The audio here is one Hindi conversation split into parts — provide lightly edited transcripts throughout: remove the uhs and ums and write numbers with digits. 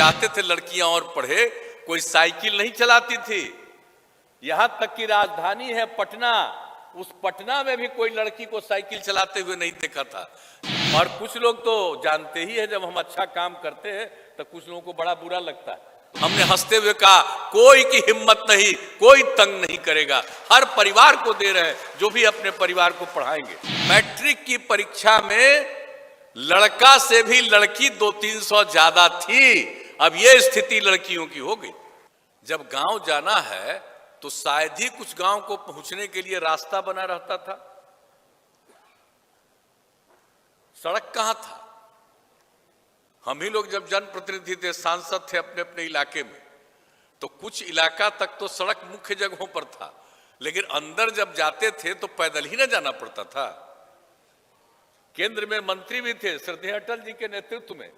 चाहते थे लड़कियां और पढ़े, कोई साइकिल नहीं चलाती थी। यहां तक कि राजधानी है पटना, उस पटना में भी कोई लड़की को साइकिल चलाते हुए नहीं देखा था। और कुछ लोग तो जानते ही है, जब हम अच्छा काम करते हैं तो कुछ लोगों को बड़ा बुरा लगता है। हमने हंसते हुए कहा कोई की हिम्मत नहीं, कोई तंग नहीं करेगा, हर परिवार को दे रहे हैं, जो भी अपने परिवार को पढ़ाएंगे। मैट्रिक की परीक्षा में लड़का से भी लड़की 200-300 ज्यादा थी। अब ये स्थिति लड़कियों की हो गई। जब गांव जाना है तो शायद ही कुछ गांव को पहुंचने के लिए रास्ता बना रहता था। सड़क कहां था? हम ही लोग जब जनप्रतिनिधि थे, सांसद थे अपने अपने इलाके में, तो कुछ इलाका तक तो सड़क मुख्य जगहों पर था, लेकिन अंदर जब जाते थे तो पैदल ही ना जाना पड़ता था। केंद्र में मंत्री भी थे श्रद्धेय अटल जी के नेतृत्व में,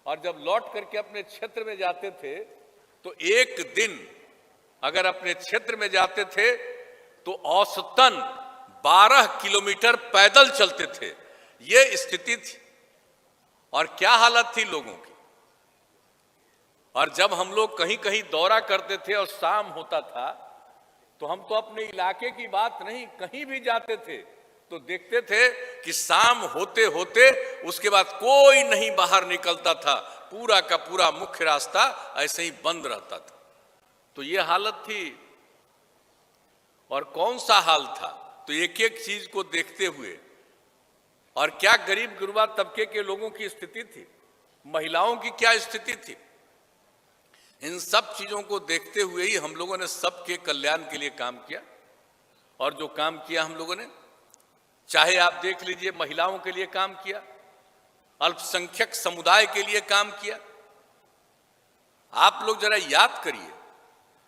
और जब लौट करके अपने क्षेत्र में जाते थे तो एक दिन अगर अपने क्षेत्र में जाते थे तो औसतन 12 किलोमीटर पैदल चलते थे। ये स्थिति थी। और क्या हालत थी लोगों की। और जब हम लोग कहीं कहीं दौरा करते थे और शाम होता था तो हम तो अपने इलाके की बात नहीं, कहीं भी जाते थे तो देखते थे कि शाम होते होते उसके बाद कोई नहीं बाहर निकलता था, पूरा का पूरा मुख्य रास्ता ऐसे ही बंद रहता था। तो ये हालत थी। और कौन सा हाल था? तो एक एक चीज को देखते हुए, और क्या गरीब गुरबा तबके के लोगों की स्थिति थी, महिलाओं की क्या स्थिति थी, इन सब चीजों को देखते हुए ही हम लोगों ने सबके कल्याण के लिए काम किया। और जो काम किया हम लोगों ने, चाहे आप देख लीजिए, महिलाओं के लिए काम किया, अल्पसंख्यक समुदाय के लिए काम किया। आप लोग जरा याद करिए,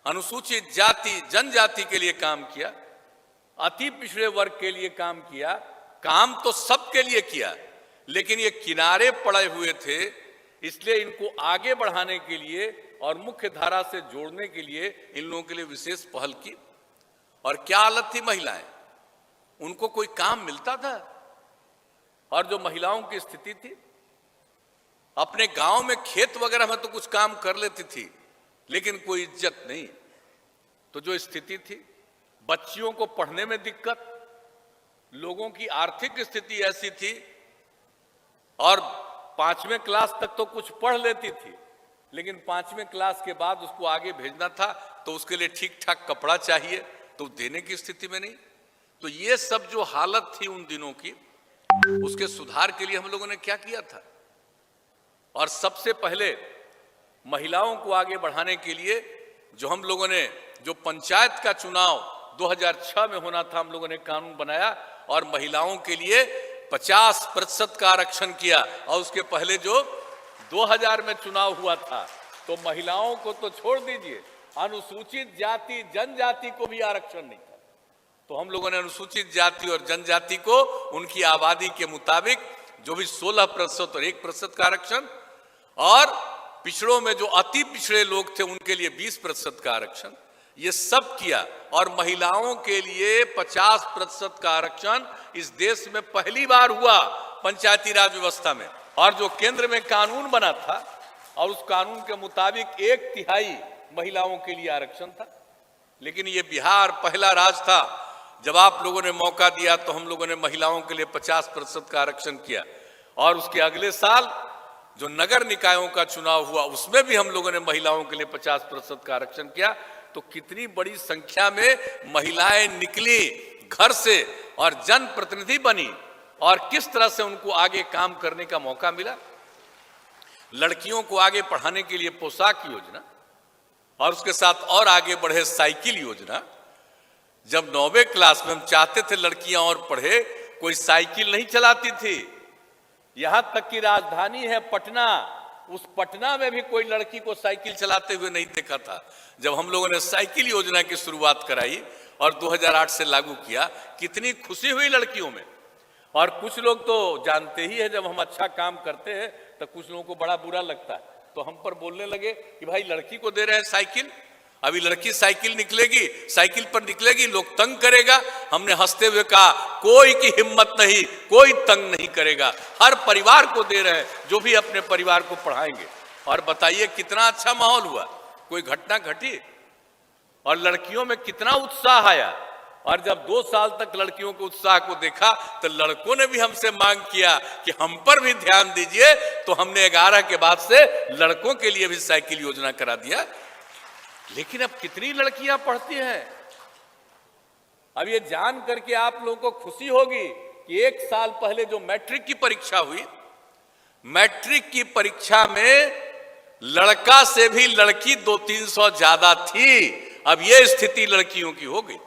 अनुसूचित जाति जनजाति के लिए काम किया, अति पिछड़े वर्ग के लिए काम किया। काम तो सबके लिए किया, लेकिन ये किनारे पड़े हुए थे, इसलिए इनको आगे बढ़ाने के लिए और मुख्य धारा से जोड़ने के लिए इन लोगों के लिए विशेष पहल की। और क्या हालत थी महिलाएं, उनको कोई काम मिलता था? और जो महिलाओं की स्थिति थी, अपने गांव में खेत वगैरह में तो कुछ काम कर लेती थी, लेकिन कोई इज्जत नहीं। तो जो स्थिति थी, बच्चियों को पढ़ने में दिक्कत, लोगों की आर्थिक स्थिति ऐसी थी, और 5वें क्लास तक तो कुछ पढ़ लेती थी, लेकिन 5वें क्लास के बाद उसको आगे भेजना था तो उसके लिए ठीक ठाक कपड़ा चाहिए, तो देने की स्थिति में नहीं। तो ये सब जो हालत थी उन दिनों की, उसके सुधार के लिए हम लोगों ने क्या किया था? और सबसे पहले महिलाओं को आगे बढ़ाने के लिए जो हम लोगों ने, जो पंचायत का चुनाव 2006 में होना था, हम लोगों ने कानून बनाया और महिलाओं के लिए 50% का आरक्षण किया। और उसके पहले जो 2000 में चुनाव हुआ था, तो महिलाओं को तो छोड़ दीजिए, अनुसूचित जाति जनजाति को भी आरक्षण नहीं था। तो हम लोगों ने अनुसूचित जाति और जनजाति को उनकी आबादी के मुताबिक जो भी 16% और 1% का आरक्षण, और पिछड़ों में जो अति पिछड़े लोग थे उनके लिए 20% का आरक्षण, ये सब किया। और महिलाओं के लिए 50% का आरक्षण इस देश में पहली बार हुआ पंचायती राज व्यवस्था में। और जो केंद्र में कानून बना था, और उस कानून के मुताबिक 1/3 महिलाओं के लिए आरक्षण था। लेकिन ये बिहार पहला राज्य था, जब आप लोगों ने मौका दिया तो हम लोगों ने महिलाओं के लिए 50% का आरक्षण किया। और उसके अगले साल जो नगर निकायों का चुनाव हुआ, उसमें भी हम लोगों ने महिलाओं के लिए 50% का आरक्षण किया। तो कितनी बड़ी संख्या में महिलाएं निकली घर से और जनप्रतिनिधि बनी, और किस तरह से उनको आगे काम करने का मौका मिला। लड़कियों को आगे पढ़ाने के लिए पोशाक योजना, और उसके साथ और आगे बढ़े साइकिल योजना। जब 9वीं क्लास में हम चाहते थे लड़कियां और पढ़े, कोई साइकिल नहीं चलाती थी। यहां तक कि राजधानी है पटना, उस पटना में भी कोई लड़की को साइकिल चलाते हुए नहीं देखा था। जब हम लोगों ने साइकिल योजना की शुरुआत कराई और 2008 से लागू किया, कितनी खुशी हुई लड़कियों में। और कुछ लोग तो जानते ही है, जब हम अच्छा काम करते हैं तो कुछ लोगों को बड़ा बुरा लगता है, तो हम पर बोलने लगे कि भाई लड़की को दे रहे हैं साइकिल, अभी लड़की साइकिल निकलेगी, साइकिल पर निकलेगी, लोग तंग करेगा। हमने हंसते हुए कहा कोई की हिम्मत नहीं, कोई तंग नहीं करेगा, हर परिवार को दे रहे हैं, जो भी अपने परिवार को पढ़ाएंगे। और बताइए कितना अच्छा माहौल हुआ, कोई घटना घटी और लड़कियों में कितना उत्साह आया। और जब 2 साल तक लड़कियों के उत्साह को देखा तो लड़कों ने भी हमसे मांग किया कि हम पर भी ध्यान दीजिए, तो हमने 11 के बाद से लड़कों के लिए भी साइकिल योजना करा दिया। लेकिन अब कितनी लड़कियां पढ़ती हैं? अब ये जान करके आप लोगों को खुशी होगी कि 1 साल पहले जो मैट्रिक की परीक्षा हुई, मैट्रिक की परीक्षा में लड़का से भी लड़की 200-300 ज्यादा थी। अब ये स्थिति लड़कियों की हो गई।